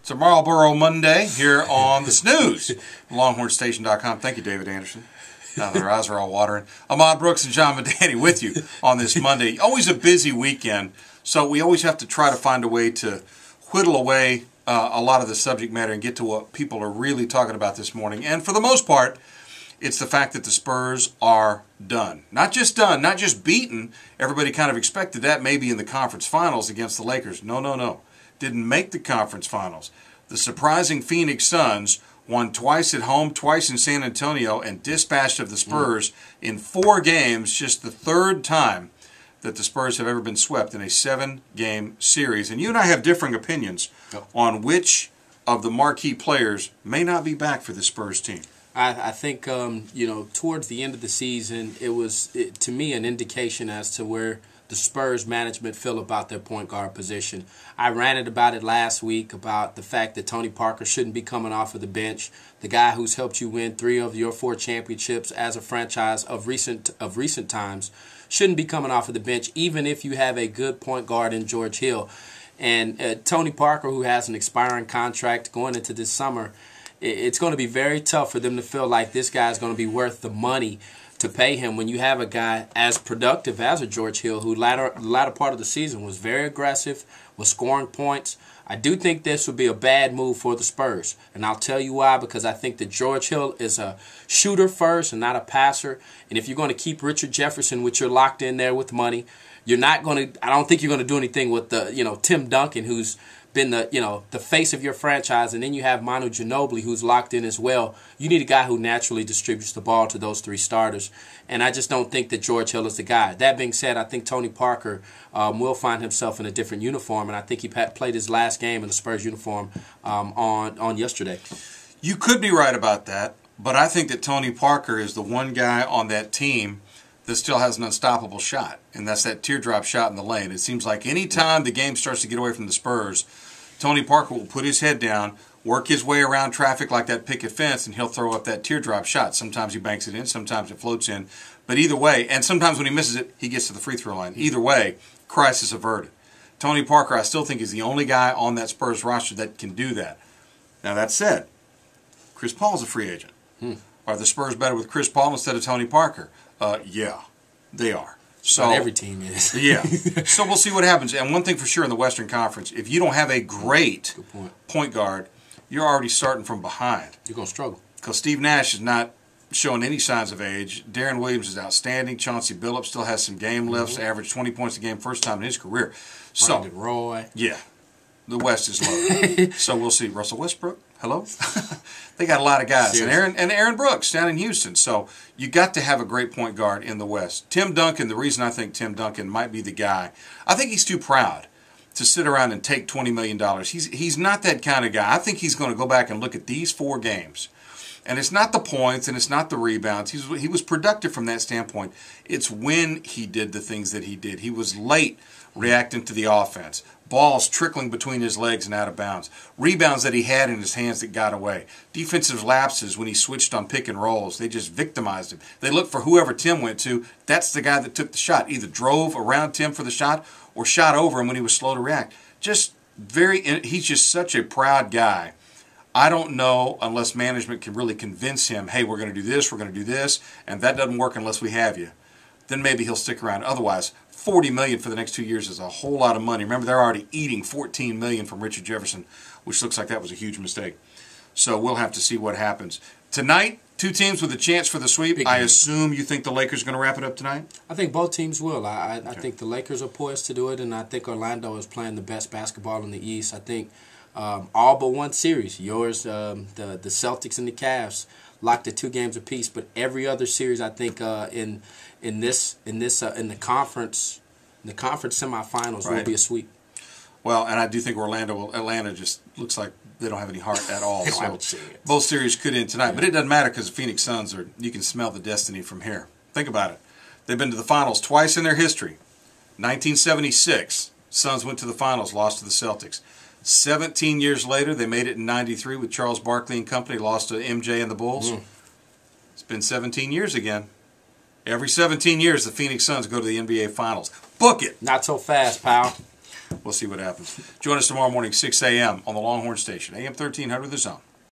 It's a Marlboro Monday here on the Snews, LonghornStation.com. Thank you, David Anderson. Now their eyes are all watering. Ahmad Brooks and John Medani with you on this Monday. Always a busy weekend, so we always have to try to find a way to whittle away a lot of the subject matter and get to what people are really talking about this morning. And for the most part, it's the fact that the Spurs are done. Not just done, not just beaten. Everybody kind of expected that maybe in the conference finals against the Lakers. No. Didn't make the conference finals. The surprising Phoenix Suns won twice at home, twice in San Antonio, and dispatched of the Spurs in 4 games, just the third time that the Spurs have ever been swept in a 7-game series. And you and I have differing opinions on which of the marquee players may not be back for the Spurs team. I think, towards the end of the season, it was, to me, an indication as to where the Spurs management feel about their point guard position. I ranted about it last week about the fact that Tony Parker shouldn't be coming off of the bench. The guy who's helped you win 3 of your 4 championships as a franchise of recent times shouldn't be coming off of the bench, even if you have a good point guard in George Hill. And Tony Parker, who has an expiring contract going into this summer, it's going to be very tough for them to feel like this guy is going to be worth the money to pay him when you have a guy as productive as a George Hill who latter part of the season was very aggressive, was scoring points. I do think this would be a bad move for the Spurs, and I'll tell you why, because I think that George Hill is a shooter first and not a passer, and if you're going to keep Richard Jefferson, which you're locked in there with money, you're not going to, I don't think you're going to do anything with the, Tim Duncan, who's been the face of your franchise, and then you have Manu Ginobili, who's locked in as well. You need a guy who naturally distributes the ball to those 3 starters, and I just don't think that George Hill is the guy. That being said, I think Tony Parker will find himself in a different uniform, and I think he played his last game in the Spurs uniform on yesterday. You could be right about that, but I think that Tony Parker is the one guy on that team that still has an unstoppable shot, and that's that teardrop shot in the lane. It seems like any time the game starts to get away from the Spurs, Tony Parker will put his head down, work his way around traffic like that picket fence, and he'll throw up that teardrop shot. Sometimes he banks it in, sometimes it floats in. But either way, and sometimes when he misses it, he gets to the free throw line. Either way, crisis averted. Tony Parker, I still think, is the only guy on that Spurs roster that can do that. Now, that said, Chris Paul's a free agent. Are the Spurs better with Chris Paul instead of Tony Parker? Yeah, they are. So not every team is. Yeah. So we'll see what happens. And one thing for sure in the Western Conference, if you don't have a great point guard, you're already starting from behind. You're going to struggle. Because Steve Nash is not showing any signs of age. Darren Williams is outstanding. Chauncey Billups still has some game left. Averaged 20 points a game first time in his career. So, Brandon Roy. Yeah. The West is low. So we'll see. Russell Westbrook. Hello? They got a lot of guys. Seriously. And Aaron Brooks down in Houston. So you got to have a great point guard in the West. Tim Duncan, the reason I think Tim Duncan might be the guy, I think he's too proud to sit around and take $20 million. He's not that kind of guy. I think he's going to go back and look at these 4 games. And it's not the points and it's not the rebounds. He was productive from that standpoint. It's when he did the things that he did. He was late reacting to the offense. Balls trickling between his legs and out of bounds. Rebounds that he had in his hands that got away. Defensive lapses when he switched on pick and rolls. They just victimized him. They looked for whoever Tim went to. That's the guy that took the shot. Either drove around Tim for the shot or shot over him when he was slow to react. He's just such a proud guy. I don't know unless management can really convince him, hey, we're going to do this, and that doesn't work unless we have you. Then maybe he'll stick around. Otherwise, $40 million for the next 2 years is a whole lot of money. Remember, they're already eating $14 million from Richard Jefferson, which looks like that was a huge mistake. So we'll have to see what happens. Tonight, 2 teams with a chance for the sweep. I assume you think the Lakers are going to wrap it up tonight? I think both teams will. I think the Lakers are poised to do it, and I think Orlando is playing the best basketball in the East. I think all but one series, yours, the Celtics and the Cavs, locked at 2 games apiece. But every other series, I think, in the conference semifinals will be a sweep. Well, and I do think Atlanta just looks like they don't have any heart at all. So both series could end tonight, but it doesn't matter because the Phoenix Suns you can smell the destiny from here. Think about it. They've been to the finals twice in their history. 1976, Suns went to the finals, lost to the Celtics. 17 years later, they made it in 93 with Charles Barkley and company, lost to MJ and the Bulls. It's been 17 years again. Every 17 years, the Phoenix Suns go to the NBA Finals. Book it. Not so fast, pal. We'll see what happens. Join us tomorrow morning, 6 a.m. on the Longhorn Station, AM 1300 The Zone.